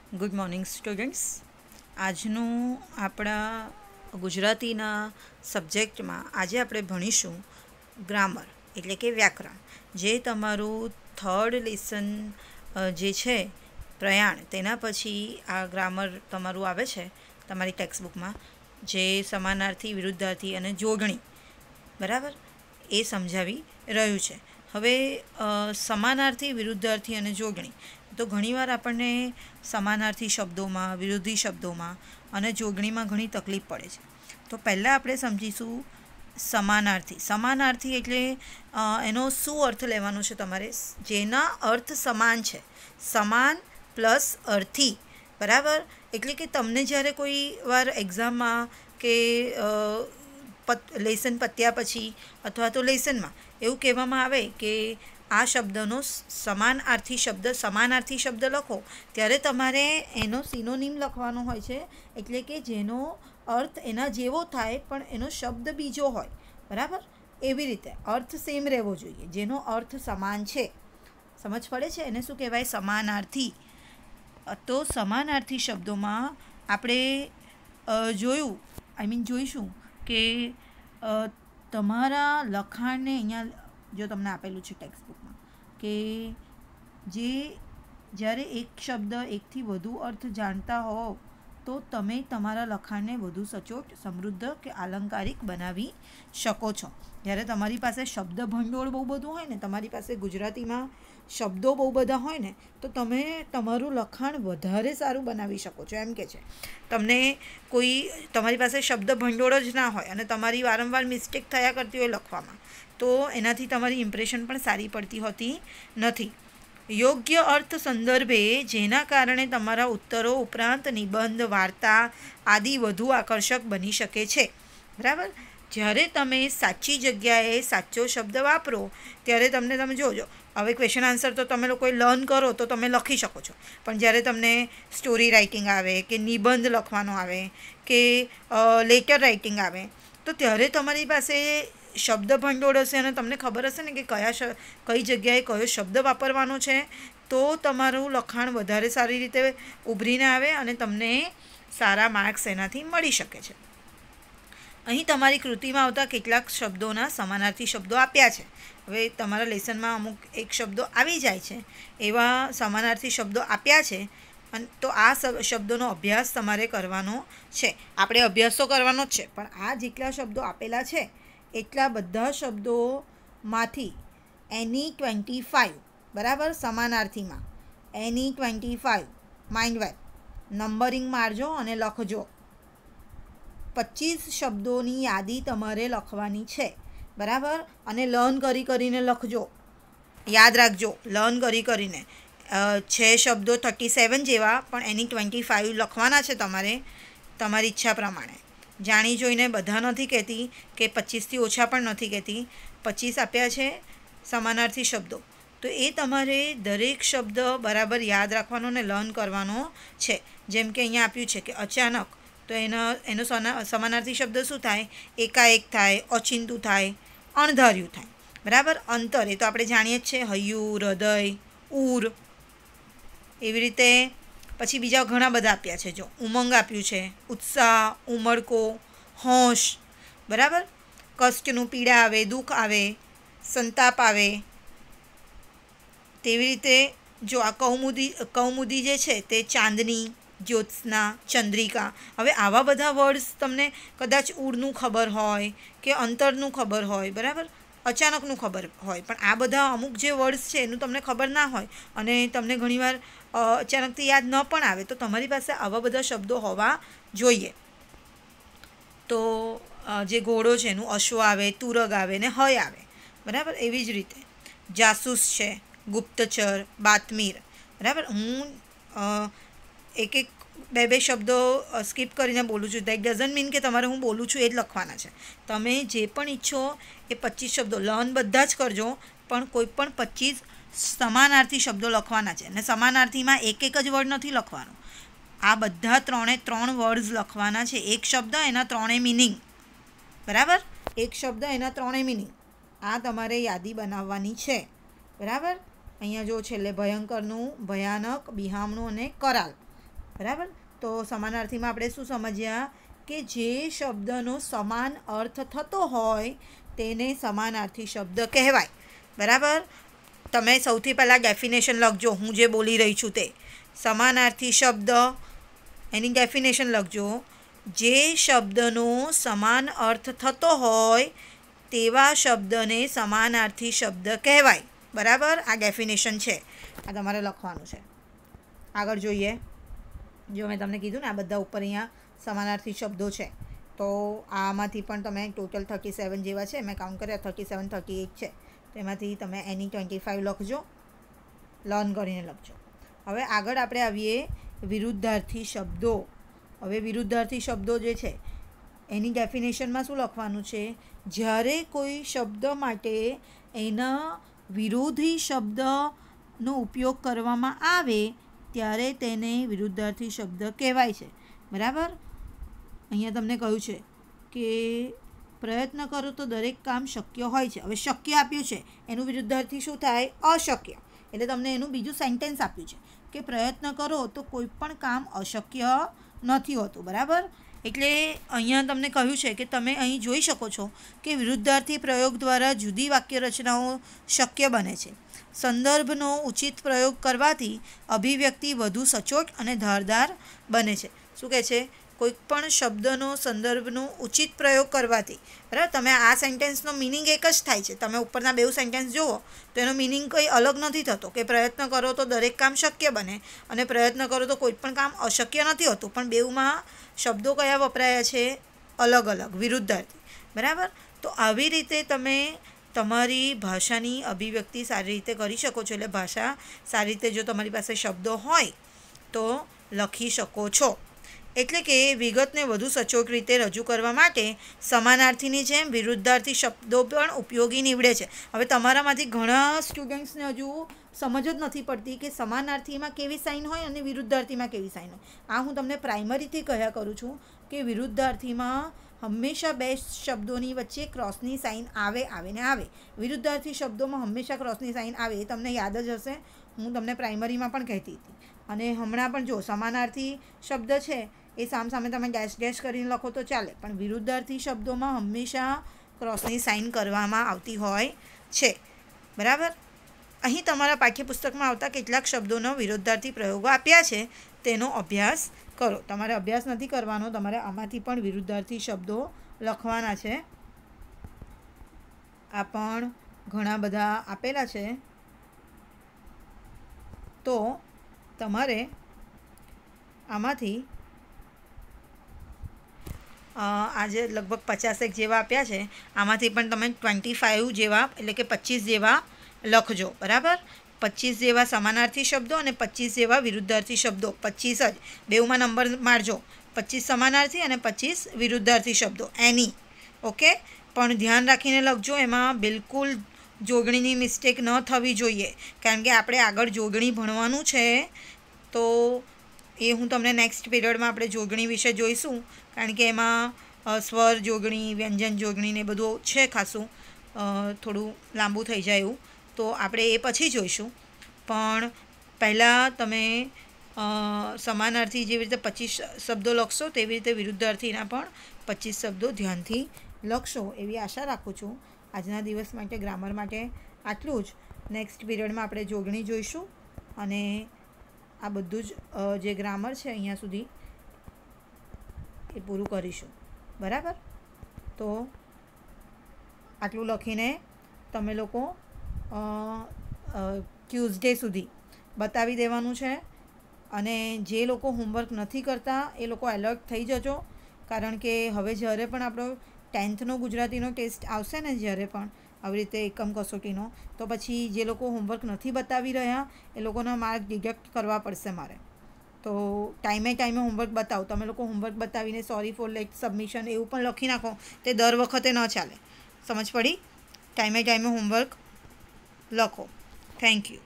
Good morning students. આજનું આપણા ગુજરાતીના સબ્જેક્ટમાં આજે આપણે ભણીશું ગ્રામર એટલે કે વ્યાકરણ, જે તમારું થર્ડ લેસન જે છે પ્રયાણ, તેના પછી આ ગ્રામર તમારું આવે છે તમારી ટેક્સ્ટબુકમાં, જે સમાનાર્થી, વિરુદ્ધાર્થી અને જોડણી, બરાબર, એ સમજાવી રહ્યું છે. હવે સમાનાર્થી, વિરુદ્ધાર્થી અને જોડણી, તો ઘણીવાર આપણને સમાનાર્થી શબ્દોમાં, વિરોધી શબ્દોમાં અને જોડણીમાં ઘણી તકલીફ પડે છે. તો પહેલાં આપણે સમજીશું સમાનાર્થી. સમાનાર્થી એટલે એનો શું અર્થ લેવાનો છે તમારે? જેના અર્થ સમાન છે, સમાન પ્લસ અર્થી, બરાબર. એટલે કે તમને જ્યારે કોઈ વાર એક્ઝામમાં કે લેસન પત્યા પછી અથવા તો લેસનમાં એવું કહેવામાં આવે કે આ શબ્દનો સમાનાર્થી શબ્દ લખો, ત્યારે તમારે એનો સિનોનિમ લખવાનો હોય છે, એટલે કે જેનો અર્થ એના જેવો થાય પણ એનો શબ્દ બીજો હોય, બરાબર. એવી રીતે અર્થ સેમ રહેવો જોઈએ, જેનો અર્થ સમાન છે. સમજ પડે છે? એને શું કહેવાય? સમાનાર્થી. તો સમાનાર્થી શબ્દોમાં આપણે જોઈશું કે તમારા લખાણને અહીંયા જો તમને આપેલું છે ટેક્સ્ટબુકમાં કે જ્યારે એક શબ્દ એકથી વધુ અર્થ જાણતા હો તો તમે તમારા લખાણને વધુ સચોટ, સમૃદ્ધ કે આલંકારિક બનાવી શકો છો. જ્યારે તમારી પાસે શબ્દ ભંડોળ બહુ બધું હોય ને, તમારી પાસે ગુજરાતીમાં શબ્દો બહુ બધા હોય ને, તો તમે તમારું લખાણ વધારે સારું બનાવી શકો છો. એમ કે છે તમને તમારી પાસે શબ્દ ભંડોળ જ ના હોય અને તમારી વારંવાર મિસ્ટેક થયા કરતી હોય લખવામાં, તો એનાથી તમારી ઇમ્પ્રેશન પણ સારી પડતી હોતી નથી. યોગ્ય અર્થ સંદર્ભે જેના કારણે તમારા ઉત્તરો ઉપરાંત નિબંધ, વાર્તા આદિ વધુ આકર્ષક બની શકે છે, બરાબર. જ્યારે તમે સાચી જગ્યાએ સાચો શબ્દ વાપરો ત્યારે તમે જોજો. હવે ક્વેશ્ચન આન્સર તો તમે લોકોએ લર્ન કરો તો તમે લખી શકો છો, પણ જ્યારે તમને સ્ટોરી રાઇટિંગ આવે કે નિબંધ લખવાનો આવે કે લેટર રાઇટિંગ આવે, તો ત્યારે તમારી પાસે શબ્દ ભંડોળ હશે અને તમને ખબર હશે ને કે કઈ જગ્યાએ કયો શબ્દ વાપરવાનો છે, તો તમારું લખાણ વધારે સારી રીતે ઉભરીને આવે અને તમને સારા માર્ક્સ એનાથી મળી શકે છે. અહીં તમારી કૃતિમાં આવતા કેટલાક શબ્દોના સમાનાર્થી શબ્દો આપ્યા છે. હવે તમારા લેસનમાં અમુક એક શબ્દો આવી જાય છે, એવા સમાનાર્થી શબ્દો આપ્યા છે, અને તો આ શબ્દોનો અભ્યાસ તમારે કરવાનો છે. આપણે અભ્યાસ તો કરવાનો જ છે, પણ આ જેટલા શબ્દો આપેલા છે એટલા બધા શબ્દોમાંથી એની 25, બરાબર, સમાનાર્થીમાં એની 25 માઇન્ડ વેલ નંબરિંગ મારજો અને લખજો. 25 શબ્દોની યાદી તમારે લખવાની છે, બરાબર. અને લર્ન કરીને લખજો. યાદ રાખજો, લર્ન કરીને 6 શબ્દો 37 જેવા, પણ એની 25 લખવાના છે તમારે, તમારી ઈચ્છા પ્રમાણે. જાણી જોઈને બધા નથી કહેતી કે 25થી ઓછા પણ નથી કહેતી. 25 આપ્યા છે સમાનાર્થી શબ્દો, તો એ તમારે દરેક શબ્દ બરાબર યાદ રાખવાનો ને લર્ન કરવાનો છે. જેમ કે અહીંયા આપ્યું છે કે અચાનક, તો એનો સમાનાર્થી શબ્દ શું થાય? એકાએક થાય, ઓચિંતું થાય, અણધાર્યું થાય, બરાબર. અંતર, એ તો આપણે જાણીએ જ છે, હૈયું, હૃદય, ઉર. એવી રીતે પછી બીજા ઘણા બધા આપ્યા છે. જો ઉમંગ આપ્યું છે, ઉત્સાહ, ઉમળકો, હોશ, બરાબર. કષ્ટનું પીડા આવે, દુઃખ આવે, સંતાપ આવે. તેવી રીતે જો આ કૌમુદી જે છે તે ચાંદની, જ્યોત્સના, ચંદ્રિકા. હવે આવા બધા વર્ડ્સ તમને કદાચ ઉરનું ખબર હોય કે અંતરનું ખબર હોય, બરાબર, અચાનકનું ખબર હોય, પણ આ બધા અમુક જે વર્ડ્સ છે એનું તમને ખબર ના હોય અને તમને ઘણીવાર અચાનકથી યાદ ન પણ આવે, તો તમારી પાસે આવા બધા શબ્દો હોવા જોઈએ. તો જે ઘોડો છે એનું અશ્વ આવે, તુરગ આવે ને હય આવે, બરાબર. એવી જ રીતે જાસૂસ છે, ગુપ્તચર, બાતમીર, બરાબર. હું એક બે શબ્દો સ્કીપ કરીને બોલું છું. દેટ ડઝન્ટ મીન કે તમારે હું બોલું છું એ જ લખવાના છે. તમે જે પણ ઈચ્છો એ 25 શબ્દો લર્ન બધા જ કરજો, પણ કોઈ પણ 25 સમાનાર્થી શબ્દો લખવાના છે. અને સમાનાર્થીમાં એક જ વર્ડ નથી લખવાનો, આ બધા 3 વર્ડ્સ લખવાના છે. એક શબ્દ એના 3 મિનિંગ, બરાબર. એક શબ્દ એના 3 મિનિંગ, આ તમારે યાદી બનાવવાની છે, બરાબર. અહીંયા જો છેલ્લે ભયંકરનું, ભયાનક, બિહામણું અને કરાલ, બરાબર. તો સમાનાર્થીમાં આપણે શું સમજ્યા કે જે શબ્દનો સમાન અર્થ થતો હોય તેને સમાનાર્થી શબ્દ કહેવાય. બરાબર. તમે સૌથી પહેલાં ડેફિનેશન લખજો, હું જે બોલી રહી છું તે. સમાનાર્થી શબ્દ એની ડેફિનેશન લખજો. જે શબ્દનો સમાન અર્થ થતો હોય તેવા શબ્દને સમાનાર્થી શબ્દ કહેવાય. બરાબર. આ ડેફિનેશન છે, આ તમારે લખવાનું છે. આગળ જોઈએ. જો મેં તમને કીધું ને આ બધા ઉપર અહીંયા સમાનાર્થી શબ્દો છે, તો આમાંથી પણ તમે ટોટલ 37 જેવા છે, મેં કાઉન્ટ કર્યા 37 38 છે. તેમાંથી તમે એની 25 લખજો, લર્ન કરીને લખજો. હવે આગળ આપણે આવીએ વિરુદ્ધાર્થી શબ્દો. હવે વિરુદ્ધાર્થી શબ્દો જે છે એની ડેફિનેશનમાં શું લખવાનું છે? જ્યારે કોઈ શબ્દ માટે એના વિરોધી શબ્દનો ઉપયોગ કરવામાં આવે ત્યારે તેને વિરુદ્ધાર્થી શબ્દ કહેવાય છે. બરાબર. અહીંયા તમને કહ્યું છે કે પ્રયત્ન કરો તો દરેક કામ શક્ય હોય છે. હવે શક્ય આપ્યું છે, એનું વિરુદ્ધાર્થી શું થાય? અશક્ય. એટલે તમને એનું બીજું સેન્ટેન્સ આપ્યું છે કે પ્રયત્ન કરો તો કોઈ પણ કામ અશક્ય નથી હોતું. બરાબર. એટલે અહીંયા તમને કહ્યું છે કે તમે અહીં જોઈ શકો છો કે વિરુદ્ધાર્થી પ્રયોગ દ્વારા જુદી વાક્ય રચનાઓ શક્ય બને છે. સંદર્ભનો ઉચિત પ્રયોગ કરવાથી અભિવ્યક્તિ વધુ સચોટ અને ધારદાર બને છે. શું કહે છે? કોઈ પણ શબ્દનો સંદર્ભનો ઉચિત પ્રયોગ કરવાથી. બરાબર. તમે આ સેન્ટેન્સનો મિનિંગ એક જ થાય છે. તમે ઉપરના બે સેન્ટેન્સ જુઓ તો એનો મિનિંગ કંઈ અલગ નથી થતો કે પ્રયત્ન કરો તો દરેક કામ શક્ય બને અને પ્રયત્ન કરો તો કોઈ પણ કામ અશક્ય નથી હોતું. પણ બેઉમાં શબ્દો કયા વપરાયા છે? અલગ અલગ, વિરુદ્ધાર્થી. બરાબર. તો આવી રીતે તમે તમારી ભાષાની અભિવ્યક્તિ સારી રીતે કરી શકો છો. એટલે ભાષા સારી રીતે જો તમારી પાસે શબ્દો હોય તો લખી શકો છો. એટલે કે વિગતને વધુ સચોટ રીતે રજૂ કરવા માટે સમાનાર્થીની જેમ વિરુદ્ધાર્થી શબ્દો પણ ઉપયોગી નીવડે છે. હવે તમારામાંથી ઘણા સ્ટુડન્ટ્સને હજુ સમજ જ નથી પડતી કે સમાનાર્થીમાં કેવી સાઇન હોય અને વિરુદ્ધાર્થીમાં કેવી સાઇન હોય. આ હું તમને પ્રાઇમરીથી કહ્યા કરું છું કે વિરુદ્ધાર્થીમાં હંમેશા બે શબ્દોની વચ્ચે ક્રોસની સાઇન આવે ને આવે. વિરુદ્ધાર્થી શબ્દોમાં હંમેશા ક્રોસની સાઇન આવે. એ તમને યાદ જ હશે, હું તમને પ્રાઇમરીમાં પણ કહેતી હતી. અને હમણાં પણ જો સમાનાર્થી શબ્દ છે એ સામસામે તમે ડેશ ડેશ કરીને લખો તો ચાલે, પણ વિરુદ્ધાર્થી શબ્દોમાં હંમેશા ક્રોસની સાઇન કરવામાં આવતી હોય છે. બરાબર. અહીં તમારા પાઠ્યપુસ્તકમાં આવતા કેટલાક શબ્દોનો વિરુદ્ધાર્થી પ્રયોગો આપ્યા છે, તેનો અભ્યાસ કરો. તમારે અભ્યાસ નથી કરવાનો, તમારે આમાંથી પણ વિરુદ્ધાર્થી શબ્દો લખવાના છે. આ પણ ઘણા બધા આપેલા છે, તો તમારે આમાંથી આજે લગભગ 50 જેવા આપ્યા છે, આમાંથી પણ તમે 25 જેવા એટલે કે 25 જેવા લખજો. બરાબર. 25 જેવા સમાનાર્થી શબ્દો અને 25 જેવા વિરુદ્ધાર્થી શબ્દો. 25 જ બેઉમાં નંબર મારજો. 25 સમાનાર્થી અને 25 વિરુદ્ધાર્થી શબ્દો એની. ઓકે. પણ ધ્યાન રાખીને લખજો, એમાં બિલકુલ જોડણીની મિસ્ટેક ન થવી જોઈએ, કારણ કે આપણે આગળ જોડણી ભણવાનું છે. તો એ હું તમને નેક્સ્ટ પીરિયડમાં આપણે જોડણી વિશે જોઈશું, કારણ કે એમાં સ્વર જોડણી, વ્યંજન જોડણી ને બધું છે ખાસું, થોડું લાંબુ થઈ જાય એવું, તો આપણે એ પછી જોઈશું. પણ પહેલાં તમે સમાનાર્થી જેવી રીતે 25 શબ્દો લખશો તેવી રીતે વિરુદ્ધાર્થીના પણ 25 શબ્દો ધ્યાનથી લખશો એવી આશા રાખું છું. આજના દિવસ માટે ગ્રામર માટે આટલું જ. નેક્સ્ટ પીરિયડમાં આપણે જોડણી જોઈશું અને આ બધું જ જે ગ્રામર છે અહીંયા સુધી એ પૂરું કરીશું. બરાબર. તો આટલું લખીને તમે લોકો ટ્યુઝડે સુધી બતાવી દેવાનું છે. અને જે લોકો હોમવર્ક નથી કરતા એ લોકો એલર્ટ થઈ જજો, કારણ કે હવે જ્યારે પણ આપણો 10th ગુજરાતીનો ટેસ્ટ આવશે ને, જ્યારે પણ આવી રીતે એકમ કસોટીનો, તો પછી જે લોકો હોમવર્ક નથી બતાવી રહ્યા એ લોકોના માર્ક ડિડક્ટ કરવા પડશે મારે. તો ટાઈમે હોમવર્ક બતાવો. તમે લોકો હોમવર્ક બતાવીને સોરી ફોર લેટ સબમિશન એવું પણ લખી નાખો, તે દર વખતે ન ચાલે. સમજ પડી? ટાઈમે હોમવર્ક લખો. Thank you.